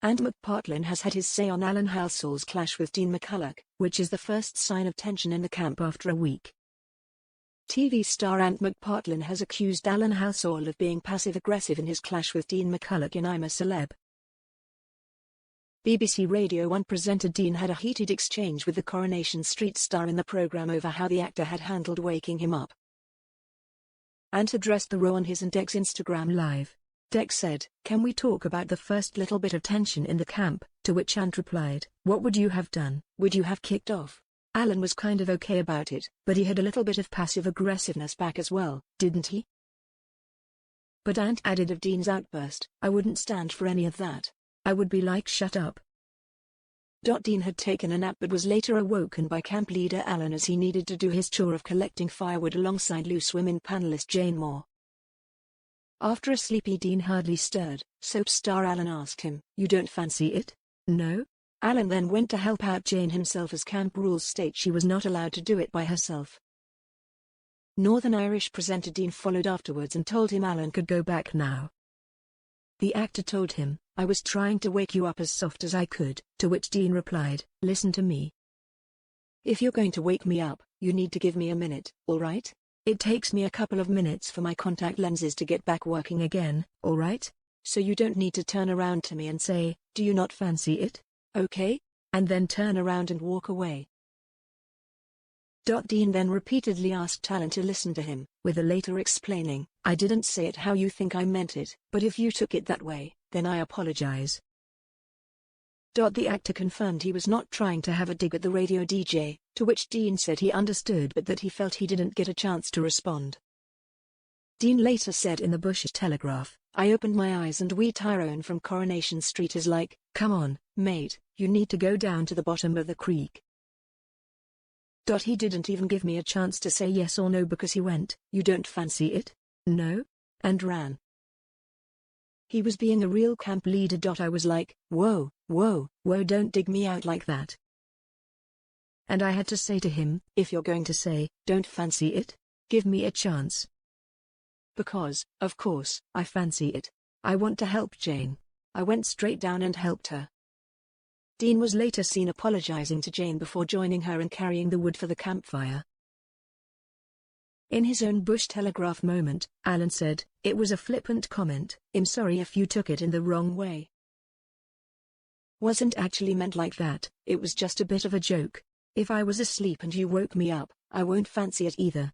And McPartlin has had his say on Alan Halsall's clash with Dean McCullough, which is the first sign of tension in the camp after a week. TV star Ant McPartlin has accused Alan Halsall of being passive-aggressive in his clash with Dean McCullough in I'm a Celeb. BBC Radio 1 presenter Dean had a heated exchange with the Coronation Street star in the programme over how the actor had handled waking him up. Ant addressed the row on his and Dec's Instagram Live. Dec said, "Can we talk about the first little bit of tension in the camp?" To which Ant replied, "What would you have done? Would you have kicked off?" Alan was kind of okay about it, but he had a little bit of passive-aggressiveness back as well, didn't he? But Ant added of Dean's outburst, "I wouldn't stand for any of that. I would be like, shut up." Dean had taken a nap but was later awoken by camp leader Alan as he needed to do his chore of collecting firewood alongside loose women panelist Jane Moore. After a sleepy Dean hardly stirred, soap star Alan asked him, "You don't fancy it?" "No." Alan then went to help out Jane himself as camp rules state she was not allowed to do it by herself. Northern Irish presenter Dean followed afterwards and told him Alan could go back now. The actor told him, "I was trying to wake you up as soft as I could," to which Dean replied, "Listen to me. If you're going to wake me up, you need to give me a minute, alright? It takes me a couple of minutes for my contact lenses to get back working again, alright? So you don't need to turn around to me and say, 'Do you not fancy it?' Okay? And then turn around and walk away." Dean then repeatedly asked Alan to listen to him, with a later explaining, "I didn't say it how you think I meant it, but if you took it that way, then I apologize." The actor confirmed he was not trying to have a dig at the radio DJ, to which Dean said he understood but that he felt he didn't get a chance to respond. Dean later said in the Bush Telegraph, "I opened my eyes and Tyrone from Coronation Street is like, 'Come on, mate, you need to go down to the bottom of the creek.' He didn't even give me a chance to say yes or no because he went, 'You don't fancy it? No?' and ran. He was being a real camp leader. I was like, whoa, don't dig me out like that. And I had to say to him, if you're going to say, 'Don't fancy it?' give me a chance. Because, of course, I fancy it. I want to help Jane. I went straight down and helped her." Dean was later seen apologizing to Jane before joining her and carrying the wood for the campfire. In his own Bush Telegraph moment, Alan said, "It was a flippant comment. I'm sorry if you took it in the wrong way. Wasn't actually meant like that, it was just a bit of a joke. If I was asleep and you woke me up, I won't fancy it either."